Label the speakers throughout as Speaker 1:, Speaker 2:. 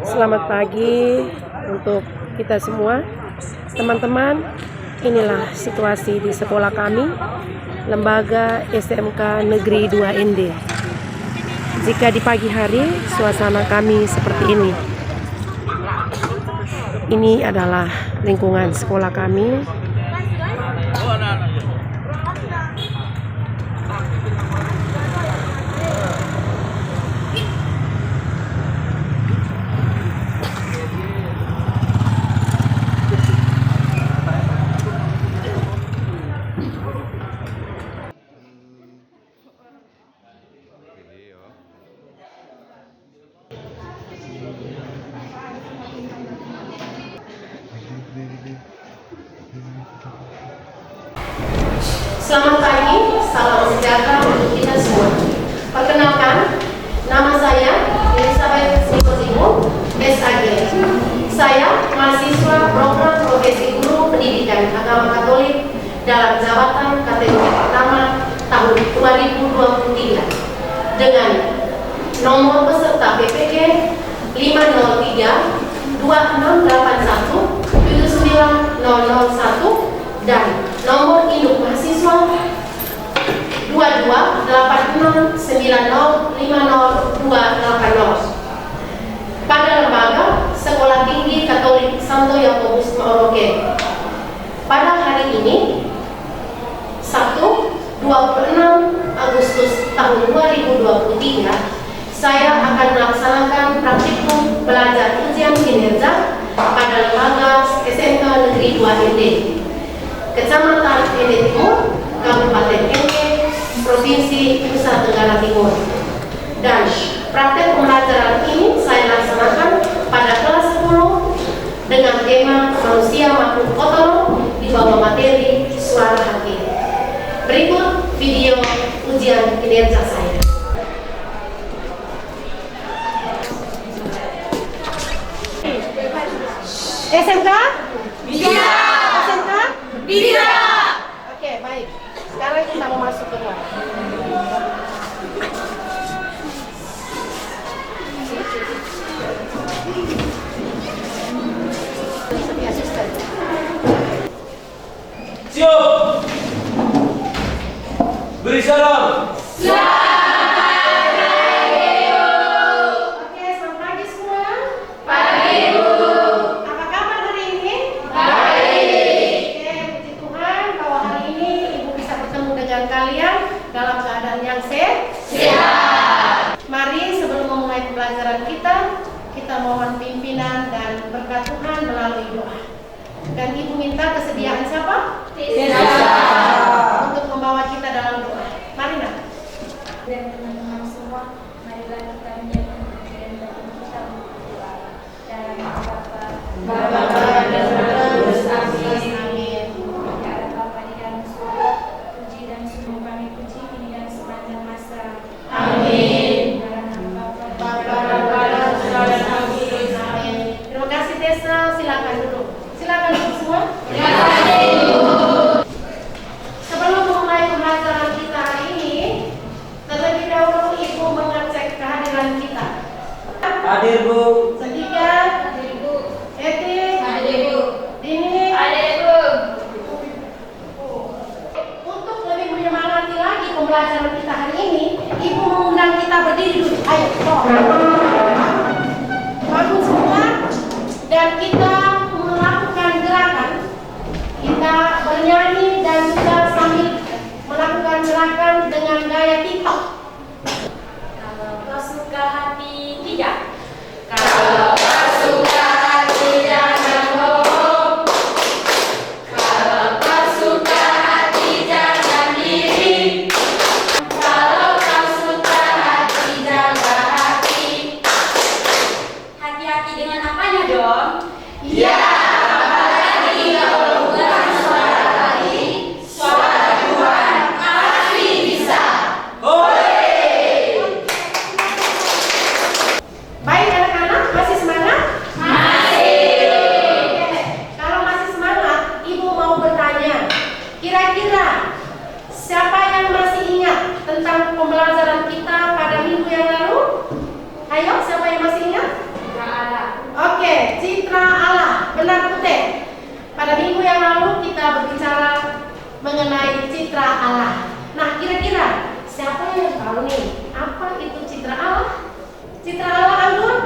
Speaker 1: Selamat pagi untuk kita semua, teman-teman. Inilah situasi di sekolah kami, Lembaga SMK Negeri 2 ND. Jika di pagi hari suasana kami seperti ini. Ini adalah lingkungan sekolah kami. Selamat pagi, salam sejahtera untuk kita semua. Perkenalkan, nama saya Elizabeth Simo, SAG. Saya mahasiswa program profesi guru pendidikan agama Katolik dalam jabatan kategori pertama tahun 2023 dengan nomor peserta PPG 503 2681 79001 dan nomor induk mahasiswa 228690502080 pada lembaga Sekolah Tinggi Katolik Santo Yakobus Maoroge. Pada hari ini, Sabtu 26 Agustus tahun 2023, saya akan melaksanakan praktikum belajar ujian kinerja pada lembaga SMK Negeri 2 ND, Kecamatan ND Timur, Kabupaten ND, Provinsi Nusa Tenggara Timur. Dan praktek pembelajaran ini saya laksanakan pada kelas 10 dengan tema manusia makhluk otonom di bawah materi suara hati. Berikut video ujian kinerja saya. SMK? Bisa. SMK? Bisa. Oke, baik. Sekarang kita mau masuk ke ruang.
Speaker 2: Siap. Beri salam.
Speaker 1: Kalian dalam keadaan yang sehat. Mari sebelum memulai pembelajaran kita mohon pimpinan dan berkat Tuhan melalui doa. Dan Ibu minta kesediaan siapa? Untuk membawa kita dalam doa. Mari nak.
Speaker 3: Dan teman-teman semua, marilah kita menjadi bagian dari kita untuk berdoa. Dalam nama Bapa dan Roh Kudus. Amin. Ya Allah Bapa di dalam surga, puji dan syukur kami puji kini dan sepanjang masa. Amin. Dalam nama Bapa dan Roh Kudus.
Speaker 1: Amin. Terima kasih Tessa, silakan duduk. Silakan duduk semua. Sebelum memulai pembelajaran kita hari ini, terlebih dahulu Ibu mengecek kehadiran kita.
Speaker 2: Hadir, Bu.
Speaker 1: Sedika,
Speaker 3: Hadir Bu.
Speaker 1: Eti,
Speaker 3: Hadir Bu.
Speaker 1: Dini.
Speaker 3: Hadir Bu.
Speaker 1: Untuk lebih menyemangati lagi pembelajaran kita hari ini, Ibu mengundang kita berdiri dulu. Ayo, bangun semua dan kita melakukan gerakan. Kita bernyanyi dan juga sambil melakukan gerakan dengan gaya TikTok.
Speaker 3: Kalau kau suka hati tidak.
Speaker 4: Kalau kau suka hati jangan bohong. Kalau kau suka hati jangan diri. Kalau kau suka hati jaga hati.
Speaker 3: Hati-hati dengan apanya dong?
Speaker 4: Ya, apalagi kalau bukan suara hati, suara Tuhan pasti bisa.
Speaker 2: Hore!
Speaker 1: Baik anak-anak, masih semangat?
Speaker 4: Masih.
Speaker 1: Oke. Kalau masih semangat, Ibu mau bertanya. Kira-kira siapa yang masih ingat tentang pembelajaran kita pada minggu yang lalu? Ayo, siapa yang yang lalu kita berbicara mengenai citra Allah. Nah, kira-kira siapa yang tahu nih apa itu citra Allah? Citra Allah, Anggun?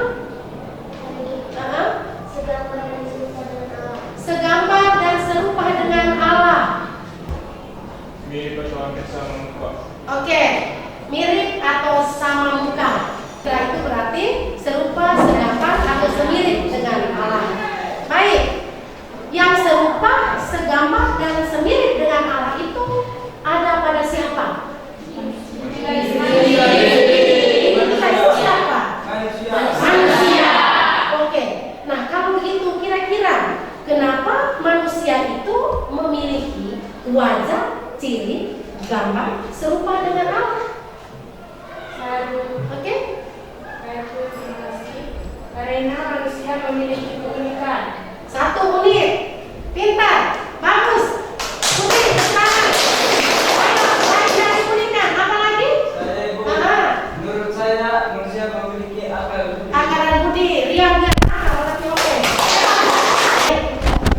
Speaker 1: Segambar dan serupa dengan Allah.
Speaker 5: Mirip atau hampir sama muka.
Speaker 1: Oke, mirip atau sama muka. Setelah itu berarti serupa, segambar atau semirip dengan Allah. Baik, yang serupa, segambar dan semirip dengan Allah itu ada pada siapa? Itu siapa? Manusia. Oke, nah kalau begitu kira-kira kenapa manusia itu memiliki wajah, ciri, gambar serupa dengan Allah? Oke?
Speaker 3: Karena manusia memiliki keunikan.
Speaker 1: 1 menit. Pintar, bagus. Putih, semangat. Baik dari keunikan. Apa lagi?
Speaker 2: Saya Ibu. Menurut saya manusia memiliki akal budi.
Speaker 1: Akaran budi. Riang dan akal. Oke.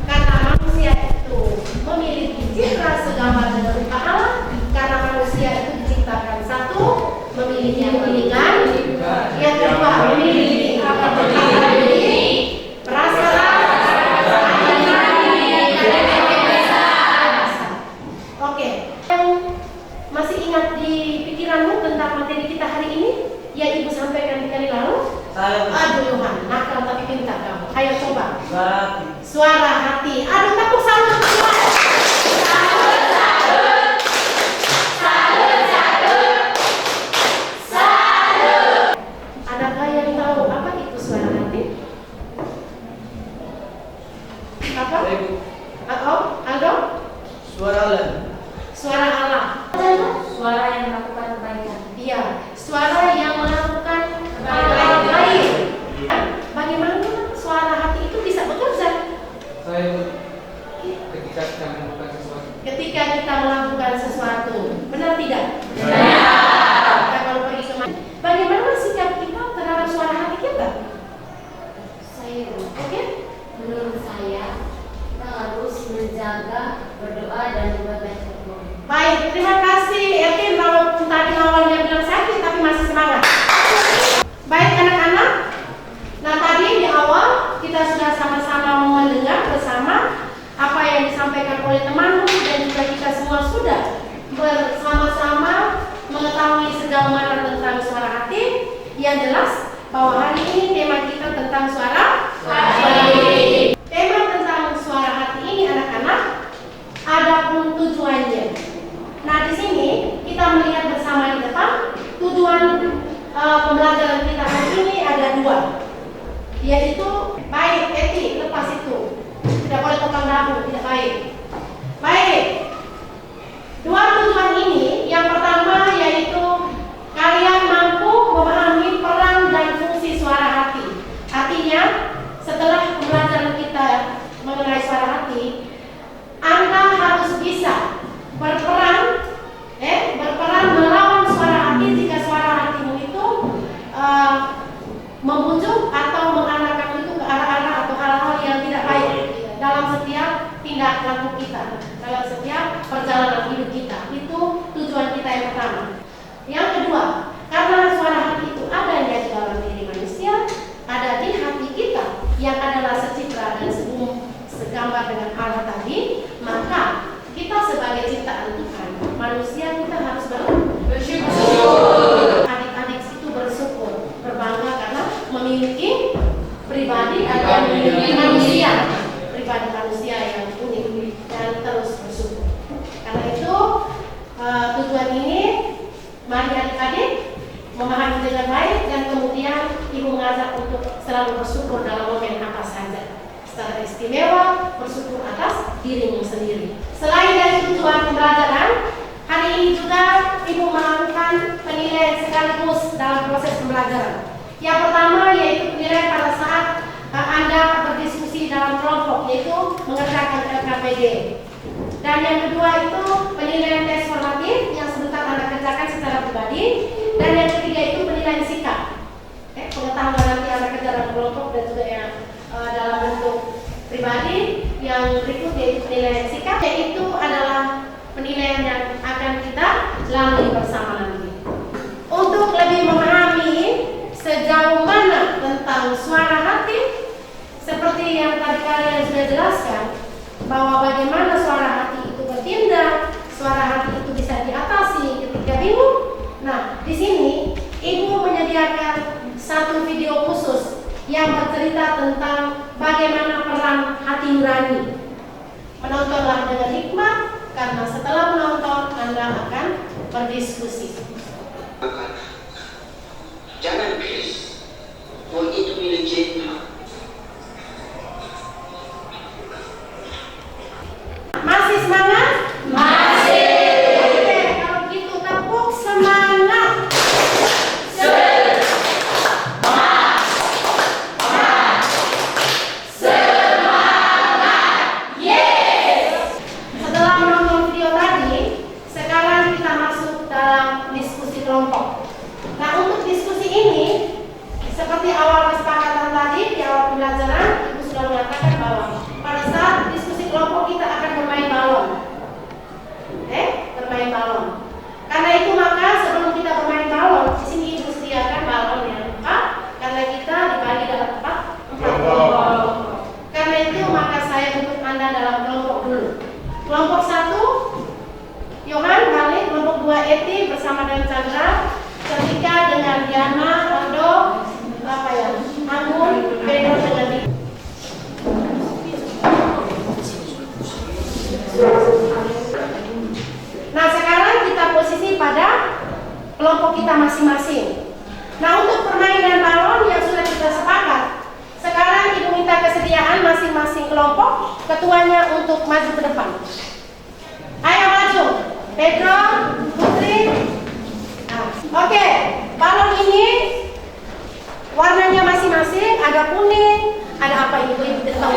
Speaker 1: Karena manusia itu memiliki citra segambar dengan rupa Allah. Karena manusia itu diciptakan satu, memiliki keunikan. Yang kedua, memiliki akal budi. Perasaan. Oke, yang masih ingat di pikiranmu tentang materi kita hari ini yang Ibu sampaikan di kali lalu?
Speaker 2: Saya
Speaker 1: Aduh Yohan, nakal tapi pintar kamu. Ayo coba.
Speaker 2: berarti
Speaker 1: Suara hati. Aduh, tepuk salut semua. Adakah yang tahu apa itu suara hati? Apa?
Speaker 2: saya Ibu.
Speaker 1: Aldo?
Speaker 2: Suara Allah.
Speaker 1: Suara Allah.
Speaker 3: Suara yang melakukan kebaikan.
Speaker 1: Iya, suara yang melakukan hal baik. Bagaimana suara hati itu bisa bekerja?
Speaker 5: Saya Ibu, ketika kita melakukan sesuatu.
Speaker 1: Ketika kita melakukan sesuatu, benar tidak?
Speaker 5: Benar.
Speaker 1: Kita kalau pergi kemana? Bagaimana sikap kita terhadap suara hati kita? Oke?
Speaker 3: Menurut saya, kita harus menjaga, berdoa dan berbuat baik.
Speaker 1: Baik, terima kasih Etin kalau tadi awalnya bilang sakit tapi masih semangat. Baik anak-anak, nah tadi di awal kita sudah sama-sama mendengar bersama apa yang disampaikan oleh temanmu dan juga kita semua sudah bersama-sama mengetahui segambaran tentang suara hati. Yang jelas bahwa hari ini tema kita tentang suara hati. Tema tentang suara hati ini anak-anak ada pun tujuannya. Nah di sini kita melihat bersama di depan tujuan pembelajaran kita hari ini ada 2, yaitu baik Eti lepas itu tidak boleh potong dagu, tidak baik. Baik, 2 tujuan ini yang pertama yaitu kalian mampu memahami peran dan fungsi suara hati. Artinya setelah pembelajaran kita mengenai suara hati, Anda harus bisa berperan melawan suara hati jika suara hatimu itu membujuk atau mengarahkan itu ke arah-arah atau hal-hal yang tidak baik dalam setiap tindak laku kita, dalam setiap perjalanan hidup kita. Itu tujuan kita yang pertama. Yang kedua, karena suara hati itu adanya di dalam diri manusia, ada di hati kita yang adalah secitra dan segambar dengan Allah tadi, maka kita sebagai ciptaan Tuhan, manusia kita harus bersyukur. Adik-adik itu bersyukur, berbangga karena memiliki pribadi dan memiliki pribadi manusia yang unik dan terus bersyukur. Karena itu tujuan ini, mari adik-adik memahami dengan baik dan kemudian Ibu mengajak untuk selalu bersyukur dalam momen apa saja. Secara istimewa bersyukur atas dirimu sendiri. Selain dari tujuan pembelajaran, hari ini juga Ibu melakukan penilaian sekaligus dalam proses pembelajaran. Yang pertama yaitu penilaian pada saat Anda berdiskusi dalam kelompok, yaitu mengerjakan LKPD. Dan yang kedua itu penilaian tes formatif yang sebentar Anda kerjakan secara pribadi. Dan yang ketiga itu penilaian sikap, pengetahuan nanti Anda kerja dalam kelompok dan juga yang dalam bentuk pribadi. yang berikut yaitu penilaian sikap, yaitu adalah penilaian yang akan kita lalui bersama nanti. Untuk lebih memahami sejauh mana tentang suara hati, seperti yang tadi kalian sudah jelaskan, bahwa bagaimana suara hati itu bertindak, suara hati itu bisa diatasi ketika bingung. Nah, di sini Ibu menyediakan satu video khusus yang bercerita tentang bagaimana peran hati nurani. Menontonlah dengan hikmah, karena setelah menonton Anda akan berdiskusi.
Speaker 6: Jangan gelis, uang itu milik Jenderal.
Speaker 1: Masih semangat? Masih. Oke, kalau gitu tepuk semangat. Setelah menonton video tadi, sekarang kita masuk dalam diskusi kelompok. Nah, untuk diskusi ini, seperti awal kesepakatan tadi di awal pembelajaran, Ibu sudah mengatakan bahwa pada saat diskusi kelompok kita akan bermain balon. Bermain balon. Karena itu maka sebelum kita bermain balon, di sini Ibu sediakan balon yang lengkap, karena kita dibagi dalam empat kelompok. Karena itu maka saya bentuk Anda dalam kelompok dulu. Kelompok 1, Yohan, Khalid. Kelompok 2, Eti bersama dengan Chandra. Ketika dengan Diana, Aldo, Anggun, Pedro dengan Dika. Nah, sekarang kita posisi pada kelompok kita masing-masing. Nah, untuk permainan balon yang sudah kita sepakat, sekarang Ibu minta kesediaan masing-masing kelompok, ketuanya untuk maju ke depan. Ayo maju, Pedro, Putri. Nah, oke, balon ini warnanya masing-masing, ada kuning, ada apa Ibu tidak tahu.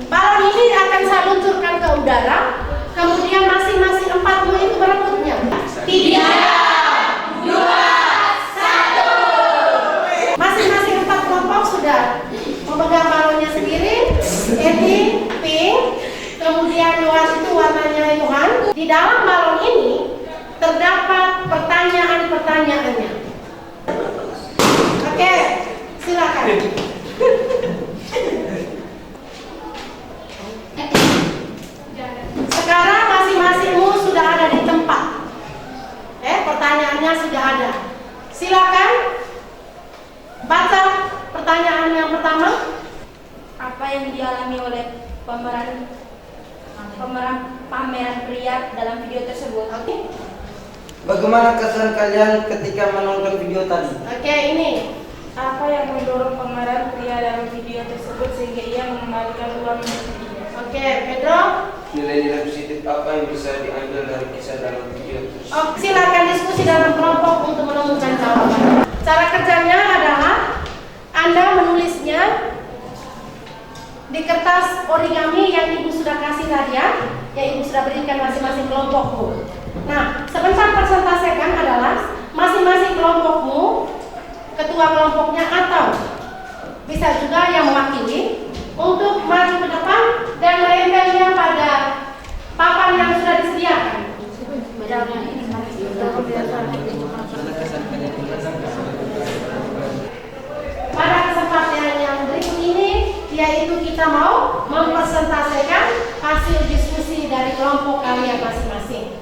Speaker 1: Balon ini akan saya luncurkan ke udara, kemudian masing-masing empatmu itu berebutnya. 3, 2, 1. Masing-masing 4 kelompok sudah memegang balonnya sendiri. Eti pink, kemudian Yohan itu warnanya Yohan. Di dalam balon ini terdapat pertanyaan-pertanyaannya. Oke, silakan. Sekarang masing-masingmu sudah ada di tempat. Pertanyaannya sudah ada. Silakan baca pertanyaan yang pertama.
Speaker 3: Apa yang dialami oleh pemeran pameran pria dalam video tersebut?
Speaker 1: Oke.
Speaker 2: Bagaimana kesan kalian ketika menonton video tadi?
Speaker 1: Oke, ini.
Speaker 3: Apa yang mendorong pemeran pria dalam video tersebut sehingga ia mengembalikan uang miliknya?
Speaker 1: Oke, Pedro.
Speaker 2: Nilai-nilai positif apa yang bisa diambil dari kisah dalam video tersebut?
Speaker 1: Oh, silakan diskusi dalam kelompok untuk menemukan jawaban. Cara kerjanya adalah Anda menulisnya di kertas origami yang Ibu sudah kasih tadi ya, yang Ibu sudah berikan masing-masing kelompokmu. Nah, sebentar presentasikan adalah masing-masing kelompokmu, ketua kelompoknya atau bisa juga yang mewakili untuk maju ke depan dan menempelnya pada papan yang sudah disediakan. Pada kesempatan yang berikut ini, yaitu kita mau mempresentasikan hasil diskusi dari kelompok kalian masing-masing.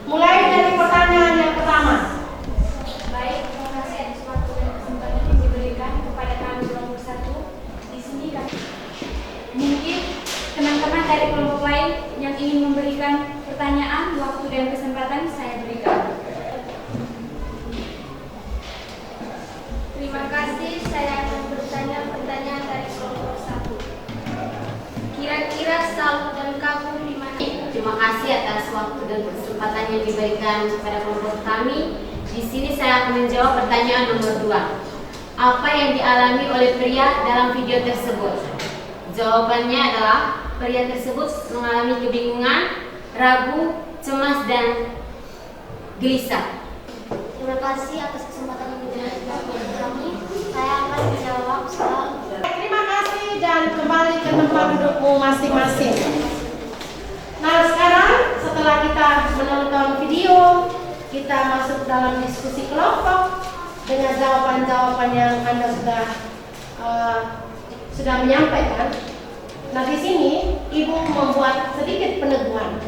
Speaker 1: Mulai dari pertanyaan yang pertama.
Speaker 3: Baik, terima kasih atas waktu dan kesempatan yang diberikan kepada kami kelompok 1. Di sini kami mungkin teman-teman dari kelompok lain yang ingin memberikan pertanyaan, waktu dan kesempatan saya berikan.
Speaker 4: Terima kasih, saya akan bertanya pertanyaan dari kelompok 1. Kira-kira Saul dan Kagum di mana?
Speaker 7: Terima kasih atas waktu dan kesempatan yang diberikan kepada kelompok kami. Di sini saya akan menjawab pertanyaan nomor 2. Apa yang dialami oleh pria dalam video tersebut? Jawabannya adalah pria tersebut mengalami kebingungan, ragu, cemas, dan gelisah.
Speaker 4: Terima kasih atas kesempatan yang diberikan kepada kami. Saya akan menjawab soal
Speaker 1: Terima kasih dan kembali ke tempat dudukmu masing-masing. Nah, sekarang setelah kita menonton video, kita masuk dalam diskusi kelompok dengan jawaban-jawaban yang Anda sudah menyampaikan. Nah, di sini Ibu membuat sedikit peneguhan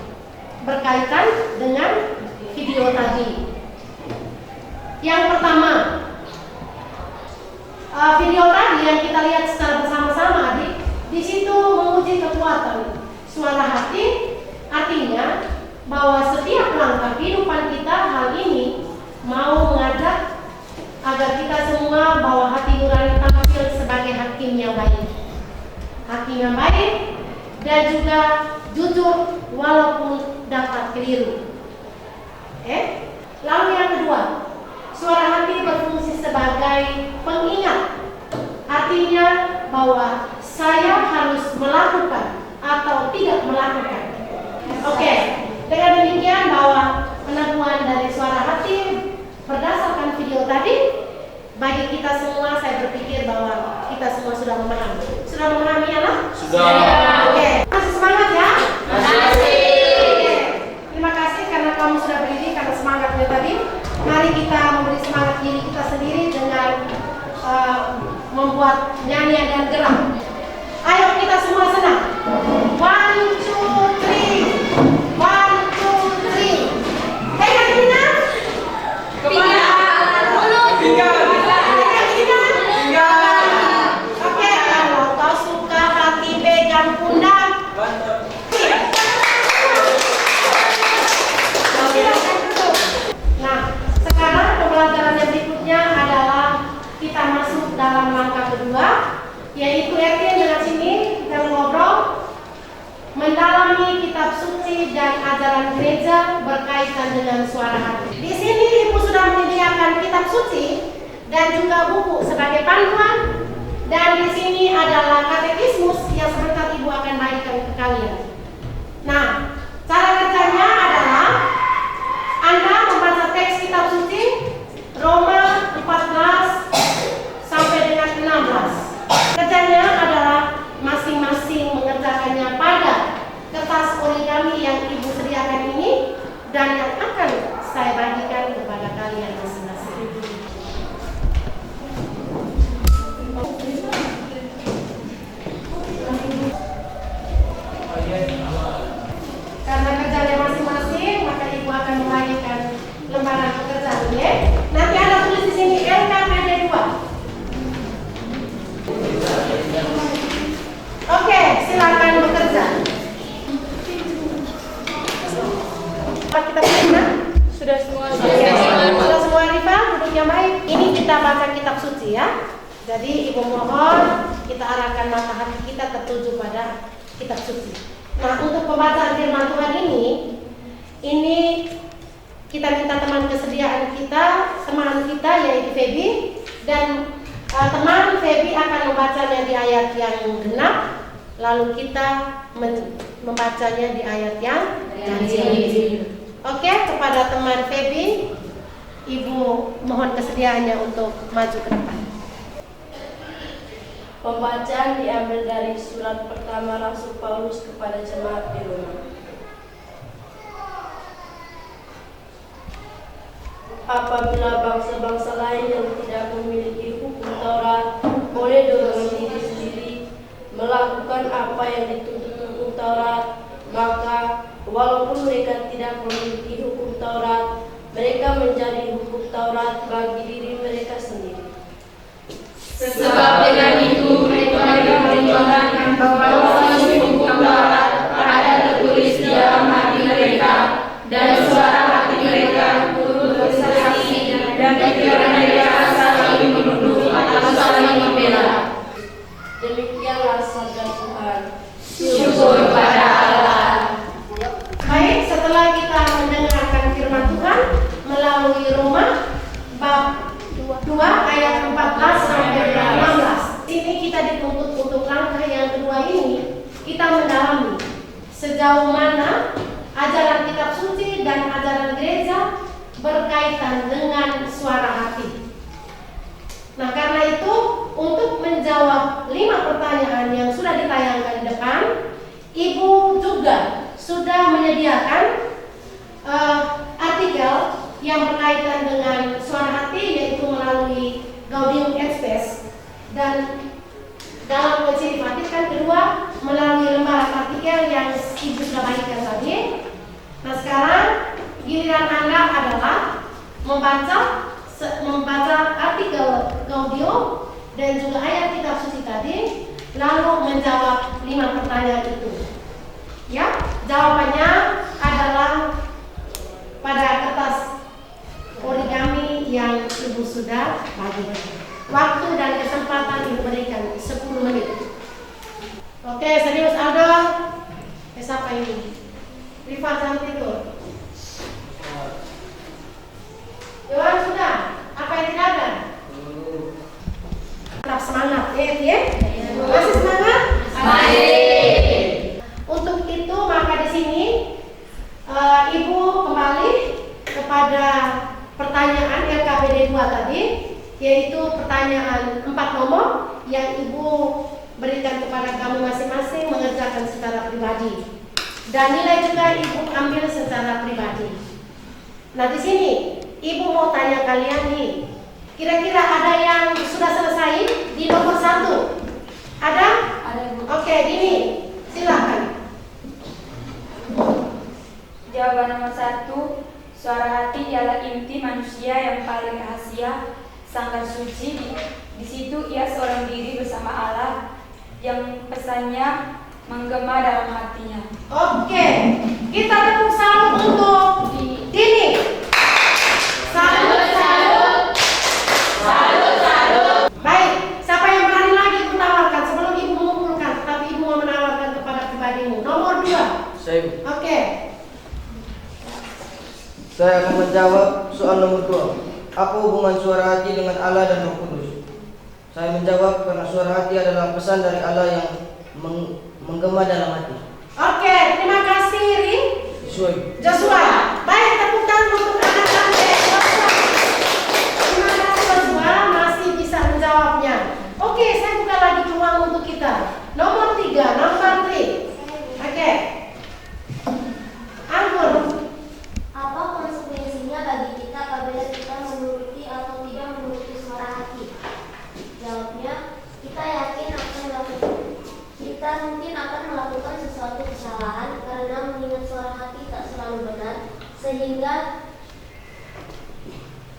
Speaker 1: berkaitan dengan video tadi. Yang pertama, video tadi yang kita lihat secara bersama-sama, adik, di situ menguji kekuatan suara hati, artinya bahwa setiap langkah kehidupan kita hal ini mau mengajak agar kita semua bawa hati nurani tampil sebagai hakim yang baik. Hakim yang baik dan juga jujur walaupun dapat keliru. Lalu yang kedua, suara hati berfungsi sebagai pengingat. Artinya bahwa saya harus melakukan atau tidak melakukan. Oke, dengan demikian bahwa penemuan dari suara hati berdasarkan video tadi, bagi kita semua saya berpikir bahwa kita semua sudah memahami. Sudah memahami ya lah?
Speaker 2: Sudah.
Speaker 1: Oke, masih semangat ya?
Speaker 7: Makasih.
Speaker 1: Oke, terima kasih karena kamu sudah berdiri karena semangatnya tadi. Mari kita memberi semangat diri kita sendiri dengan membuat nyanyian dan gerak. Ayo kita semua senang. 1, 2, 3. 1, 2, 3. Pegang Tina. Oke, kalau kau suka hati pegang pundak. Nah, sekarang pembelajaran yang berikutnya adalah kita masuk dalam langkah kedua, yaitu Erwin dengan sini kita ngobrol mendalami kitab suci dan ajaran gereja berkaitan dengan suara hati. Di sini Ibu sudah menyediakan kitab suci dan juga buku sebagai panduan, dan di sini adalah katekismus yang sebentar Ibu akan bagikan ke kalian. Nah, cara kerjanya adalah Anda membaca teks kitab suci Roma 14 sampai dengan 16. Kerjanya adalah masing-masing mengerjakannya pada kertas origami yang Ibu sediakan ini dan yang akan saya bagikan kepada kalian masing-masing. Karena kerjanya masing-masing, maka Ibu akan membagikan lembaran pekerjaan ya. Nanti ada tulis di sini LKPD 2. Oke, silakan bekerja. Apa kita punya? Sudah semua. Sudah semua Rifa, duduknya baik. Ini kita baca kitab suci ya. Jadi Ibu mohon kita arahkan mata hati kita tertuju pada kitab suci. Nah, untuk pembacaan firman Tuhan ini kita minta teman kesediaan kita, teman kita yaitu Feby, dan teman Feby akan membacanya di ayat yang genap, lalu kita membacanya di ayat yang ganjil. Oke, kepada teman Feby, Ibu mohon kesediaannya untuk maju ke depan.
Speaker 8: Pembacaan diambil dari surat pertama Rasul Paulus kepada jemaat di Roma. Apabila bangsa-bangsa lain yang tidak memiliki hukum Taurat boleh dengan diri sendiri melakukan apa yang dituntut hukum Taurat, maka walaupun mereka tidak memiliki hukum Taurat, mereka menjadi hukum Taurat bagi diri mereka sendiri.
Speaker 9: Sebab dengan itu mereka memperjuangkan bahwa hukum Taurat ada tertulis di dalam hati mereka, dan suara hati mereka turut bersaksi, dan pikiran mereka saling menuduh atau saling membela.
Speaker 8: Demikianlah sabda Tuhan.
Speaker 9: Syukur pada Allah.
Speaker 1: Baik, setelah kita mendengarkan firman Tuhan melalui Roma bab 2 ayat 14 sampai 16. Ini kita dituntut untuk langkah yang kedua ini kita mendalami sejauh mana ajaran kitab suci dan ajaran gereja berkaitan dengan suara hati. Nah, karena itu menjawab 5 pertanyaan yang sudah ditayangkan di depan, Ibu juga sudah menyediakan artikel yang berkaitan dengan suara hati, yaitu melalui Gaudium et Spes, dan dalam konsili Vatikan kedua melalui lembaran artikel yang Ibu sudah bagikan tadi. Nah, sekarang giliran Anda adalah membaca artikel Gaudium dan juga ayat kitab suci tadi, lalu menjawab 5 pertanyaan itu. Ya, jawabannya adalah pada kertas origami yang Ibu sudah bagikan. Waktu dan kesempatan Ibu berikan 10 menit. Oke, serius Aldo. Siapa ini? Rifa, jangan tidur. Yohan sudah? Apa yang tidak ada? Tetap semangat, ya? Masih semangat?
Speaker 9: Baik.
Speaker 1: Untuk itu maka di sini Ibu kembali kepada pertanyaan LKPD 2 tadi, yaitu pertanyaan 4 nomor yang Ibu berikan kepada kamu masing-masing mengerjakan secara pribadi, dan nilai juga Ibu ambil secara pribadi. Nah, di sini Ibu mau tanya kalian nih, kira-kira ada yang sudah selesai di nomor 1? Ada?
Speaker 3: Ada, Bu.
Speaker 1: Oke, ini silakan.
Speaker 3: Jawaban nomor 1, suara hati ialah inti manusia yang paling rahasia, sangat suci. Di situ ia seorang diri bersama Allah yang pesannya menggema dalam hatinya.
Speaker 1: Oke, kita tepuk salut untuk Dini. Salut. Baik, siapa yang berani lagi Ibu tawarkan sebelum Ibu mengumpulkan, tetapi Ibu mau menawarkan kepada pribadimu? Nomor 2.
Speaker 2: Saya.
Speaker 1: Oke.
Speaker 2: Saya akan menjawab soal nomor 2. Apa hubungan suara hati dengan Allah dan Roh Kudus? Saya menjawab karena suara hati adalah pesan dari Allah yang menggema dalam hati.
Speaker 1: Oke, terima kasih Joshua. Baik, tepuk tangan untuk anak cantik Joshua. Terima kasih Joshua, masih bisa menjawabnya. Oke, saya buka lagi peluang untuk kita. Nomor 3, number 3. Oke. Anggur.
Speaker 4: Apa konsekuensinya bagi kita apabila kita menuruti atau tidak menuruti suara hati? Jawabnya, kita yakin akan melakukan. Kita mungkin akan melakukan sesuatu kesalahan karena mengingat suara hati tak selalu benar, sehingga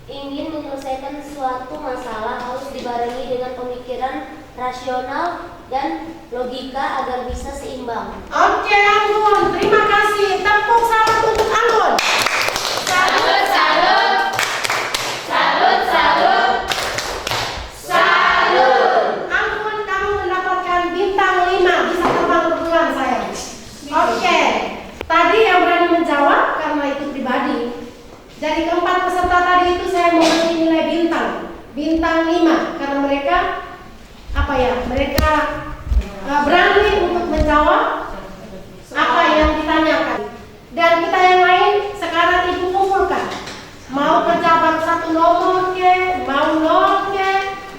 Speaker 4: ingin menyelesaikan suatu masalah harus dibarengi dengan pemikiran rasional dan logika agar bisa seimbang.
Speaker 1: Oke, Anggun, terima kasih. Tepuk salut untuk Anggun. Anggun, kamu mendapatkan bintang 5, bisa terbang berbulan sayang. Oke, tadi yang berani menjawab karena itu pribadi. Jadi keempat peserta tadi itu saya memberi nilai bintang 5 karena mereka berani untuk menjawab apa yang ditanyakan. Dan kita yang lain sekarang Ibu kumpulkan, mau kerja baru 1 nomor ke, mau 0 ke,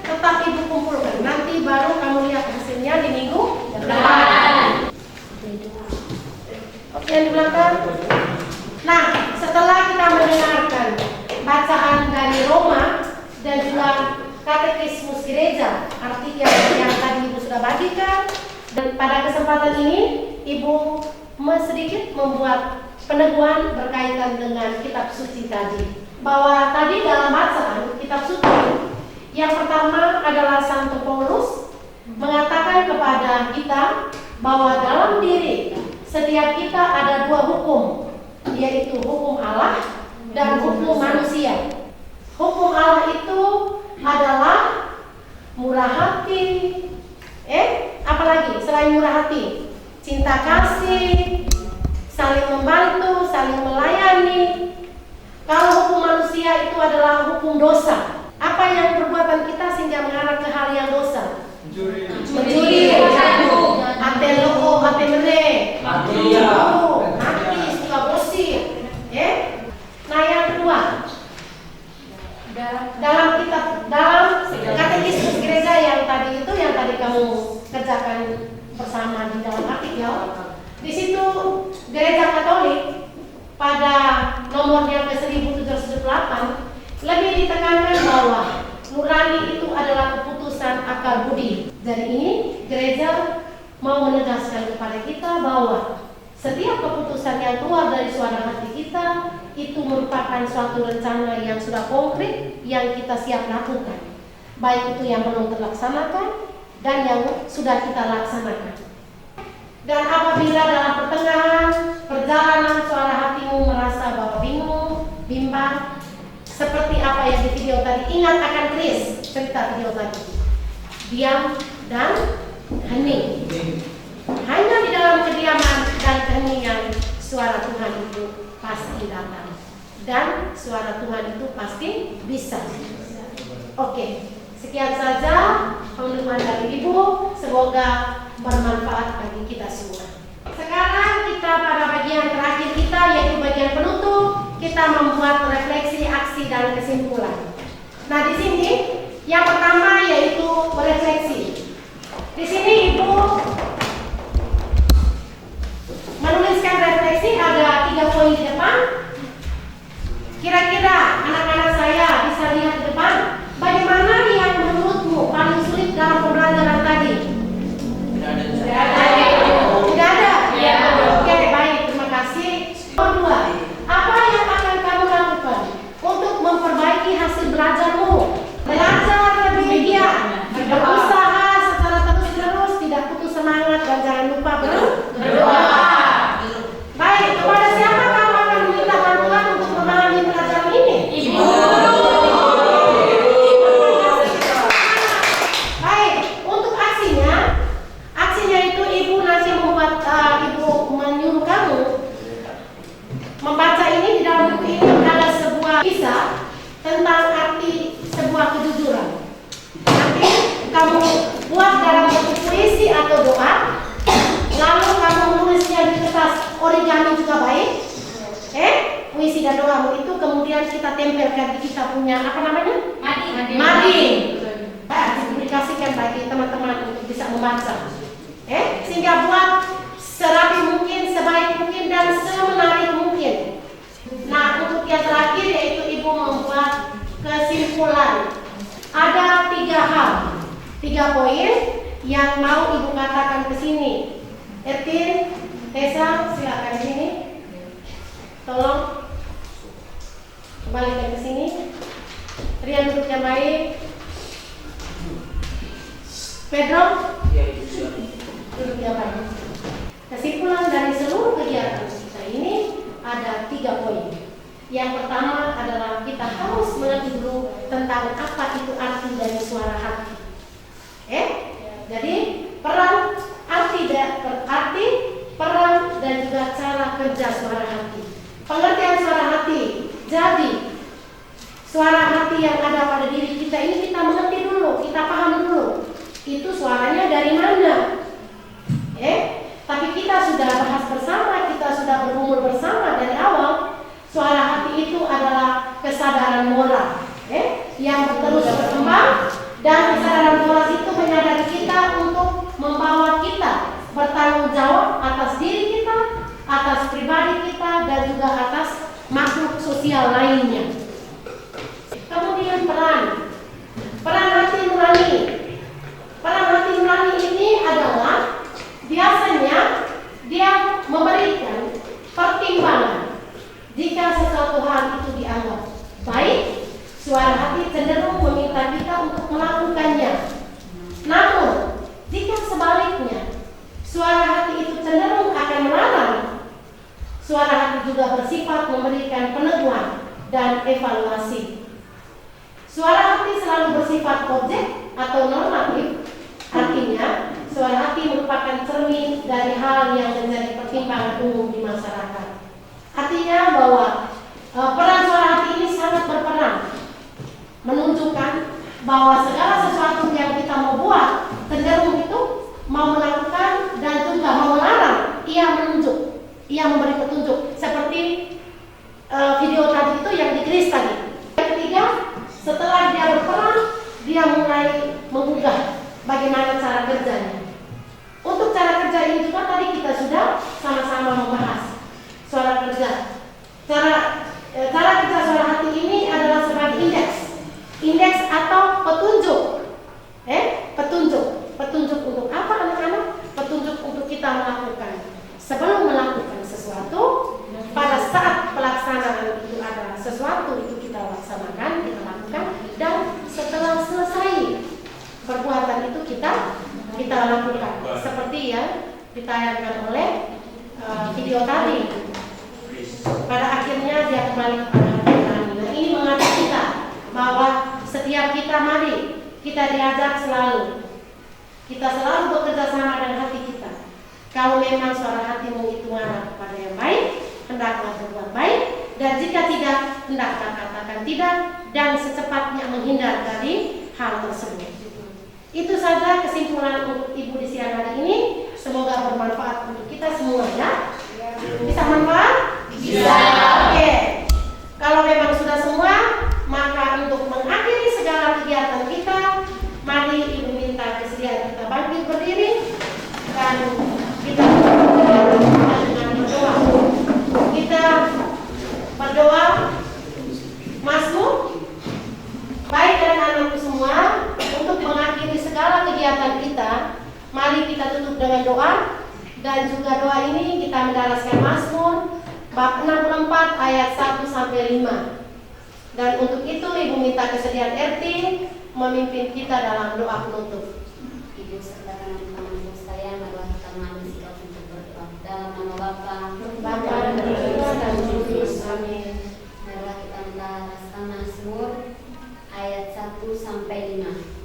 Speaker 1: tetap Ibu kumpulkan. Nanti baru kamu lihat hasilnya di minggu depan. Oke, yang di belakang. Nah, setelah kita mendengarkan bacaan dari Roma dan juga Katekismus Gereja, artikel yang tadi Ibu sudah bagikan, dan pada kesempatan ini Ibu sedikit membuat peneguhan berkaitan dengan kitab suci tadi, bahwa tadi dalam bacaan kitab suci yang pertama adalah Santo Paulus mengatakan kepada kita bahwa dalam diri setiap kita ada 2 hukum, yaitu hukum Allah dan hukum manusia. Hukum Allah itu adalah murah hati, apalagi selain murah hati, cinta kasih, saling membantu, saling melayani. Kalau hukum manusia itu adalah hukum dosa. Apa yang perbuatan kita sehingga mengarah ke hal yang dosa? Mencuri, ate loko, ate mere, mati, suka gosip. Nah, yang kedua, dalam Katekismus Gereja yang tadi itu yang tadi kamu kerjakan bersama di dalam artikel, di situ Gereja Katolik pada nomornya ke 1708 lebih ditekankan bahwa nurani itu adalah keputusan akal budi. Dari ini gereja mau menegaskan kepada kita bahwa setiap keputusan yang keluar dari suara hati kita itu merupakan suatu rencana yang sudah konkret yang kita siap lakukan, baik itu yang belum terlaksanakan dan yang sudah kita laksanakan. Dan apabila dalam pertengahan perjalanan suara hatimu merasa bahwa bingung, bimbang, seperti apa yang di video tadi, ingat akan Kris, cerita video tadi. Diam dan hening. Hanya di dalam kediaman dan keheningan suara Tuhan itu pasti datang. Dan suara Tuhan itu pasti bisa. Oke, sekian saja pengumuman dari Ibu. Semoga bermanfaat bagi kita semua. Sekarang kita pada bagian terakhir kita, yaitu bagian penutup. Kita membuat refleksi, aksi, dan kesimpulan. Nah, di sini yang pertama yaitu refleksi. Di sini Ibu menuliskan refleksi, ada 3 poin di depan. Kira-kira anak-anak saya bisa lihat di depan, bagaimana yang menurutmu paling sulit dalam pembelajaran tadi? Tidak ada. Ya. Oke, baik, terima kasih. Kedua, apa yang akan kamu lakukan untuk memperbaiki hasil belajarmu? Belajar lebih giat, berusaha secara terus-menerus, tidak putus semangat, dan jangan lupa berdoa. Baik, kepada siapa kamu akan meminta bantuan untuk memahami pelajaran ini? Ibu. Baik, untuk aksinya itu Ibu nanti membuat, Ibu menyuruh kamu membaca ini. Di dalam buku ini ada sebuah kisah tentang arti sebuah kejujuran. Nanti kamu buat dalam bentuk puisi atau doa, lalu kamu menulisnya di kertas origami juga baik. Puisi dan doamu itu kemudian kita tempelkan di kita punya apa namanya? Mading. Diplikasikan bagi teman-teman untuk bisa membaca. Sehingga buat serapi mungkin, sebaik mungkin, dan semenarik mungkin. Nah, untuk yang terakhir yaitu Ibu membuat kesimpulan. Ada 3 poin yang mau Ibu katakan ke sini. Ertin, Tessa, silakan di sini. Tolong kembalikan ke sini. Rian duduk yang baik. Pedro, duduk yang baik. Kesimpulan dari seluruh kegiatan kita ini ada 3 poin. Yang pertama adalah kita harus mengerti dulu tentang apa itu arti dari suara hati. Jadi peran, peran dan juga cara kerja suara hati. Pengertian suara hati. Jadi suara hati yang ada pada diri kita ini kita mengerti dulu, kita paham dulu. Itu suaranya dari mana? Tapi kita sudah bahas bersama, kita sudah bergumul bersama dari awal. Suara hati itu adalah kesadaran moral yang terus berkembang, dan kesadaran moral itu menyadari kita untuk membawa kita bertanggung jawab atas diri kita, atas pribadi kita, dan juga atas makhluk sosial lainnya. Kemudian peran hati nurani. Peran hati nurani ini adalah biasanya dia memberikan pertimbangan jika sesuatu hal itu dianggap baik. Suara hati cenderung meminta kita untuk melakukannya. Namun, jika sebaliknya suara hati itu cenderung akan melarang, suara hati juga bersifat memberikan peneguhan dan evaluasi. Suara hati selalu bersifat objek atau normatif. Artinya, suara hati merupakan cermin dari hal yang menjadi pertimbangan umum di masyarakat. Artinya bahwa peran suara hati ini sangat berperan, menunjukkan bahwa segala sesuatu yang kita mau buat cenderung itu mau melakukan dan juga mau melarang, ia menunjuk, ia memberi petunjuk. Seperti video tadi itu yang di Kris tadi. Yang ketiga, setelah dia berperan, dia mulai menggugah bagaimana cara kerjanya. Untuk cara kerja ini juga tadi kita sudah sama-sama membahas suara kerja. Cara kerja suara hati ini adalah sebagai indeks atau petunjuk. Petunjuk untuk apa anak-anak? Petunjuk untuk kita melakukan. Sebelum melakukan sesuatu, pada saat pelaksanaan itu ada sesuatu itu kita laksanakan, kita lakukan, dan setelah selesai perbuatan itu kita lakukan. Seperti yang ditayangkan oleh video tadi. Pada akhirnya dia kembali kepada hati nurani. Nah, ini mengajak kita bahwa setiap kita mari kita diajak selalu. Kita selalu bekerja sama dengan hati kita. Kalau memang suara hatimu itu mengarah kepada yang baik, hendaklah berbuat baik, dan jika tidak, hendaklah katakan tidak, dan secepatnya menghindar dari hal tersebut. Itu saja kesimpulan untuk Ibu di siang hari ini. Semoga bermanfaat untuk kita semua ya. Bisa manfaat? Bisa. Oke. Kalau memang sudah semua, maka untuk mengakhiri segala kegiatan kita, mari Ibu minta kesediaan kita bangkit berdiri dan kita dengan berdoa. Kita berdoa Mazmur baik dan anakku semua untuk mengakhiri segala kegiatan kita. Mari kita tutup dengan doa, dan juga doa ini kita mendaraskan Mazmur bab 64 ayat 1 sampai 5. Dan untuk itu Ibu minta kesediaan RT memimpin kita dalam doa penutup.
Speaker 7: Ibu sertakan teman-teman saya, marilah kita mengambil sikap untuk berdoa. Dalam nama Bapa
Speaker 1: dan Putra dan Roh Kudus. Amin.
Speaker 7: Marilah kita mendaraskan Mazmur ayat 1 sampai 5.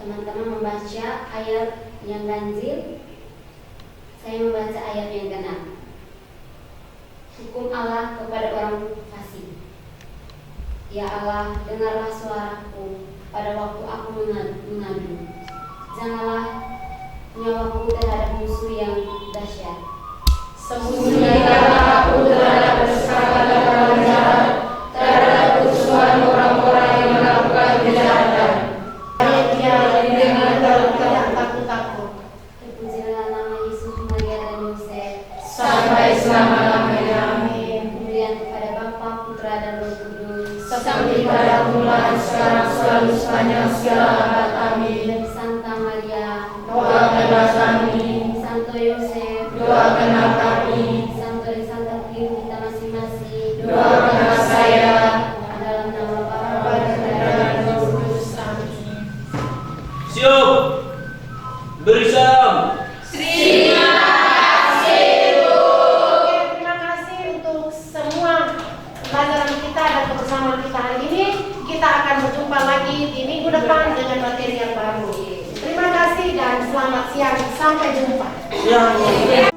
Speaker 7: Teman-teman membaca ayat yang ganjil, saya membaca ayat yang genap. Hukum Allah kepada orang fasik. Ya Allah, dengarlah suaraku pada waktu aku mengadu. Janganlah nyawaku terhadap musuh yang dahsyat.
Speaker 9: Sembunyikanlah aku terhadap segala orang jahat, terhadap kerusuhan orang-orang yang melakukan kejahatan.
Speaker 1: Dia dengan tidak takut-takut.
Speaker 7: Terpujilah nama Yesus, Maria dan Yosef
Speaker 9: Sampai selama-lamanya.
Speaker 1: Amin.
Speaker 7: Kemuliaan kepada Bapa, Putra dan Roh Kudus.
Speaker 9: Seperti pada mulai, sekarang, selalu, sepanjang segala abad. Amin.
Speaker 7: Santa Maria,
Speaker 9: Doakanlah kami.
Speaker 7: Santo Yosef,
Speaker 9: Doakanlah kami.
Speaker 7: Santo dan Santa Piu kita masing-masing.
Speaker 9: Doakanlah saya.
Speaker 7: Dalam nama Bapa
Speaker 1: Bapa
Speaker 7: dan
Speaker 1: dan
Speaker 7: Putra dan
Speaker 1: Roh
Speaker 7: Roh
Speaker 1: Kudus.
Speaker 7: Kudus.
Speaker 1: Amin.
Speaker 6: Siap. Beri salam.
Speaker 1: Oke, terima kasih untuk semua pelajaran kita dan kebersamaan kita hari ini. Kita akan berjumpa lagi di minggu depan dengan materi yang baru. Terima kasih dan selamat siang. Sampai jumpa.
Speaker 2: Siang.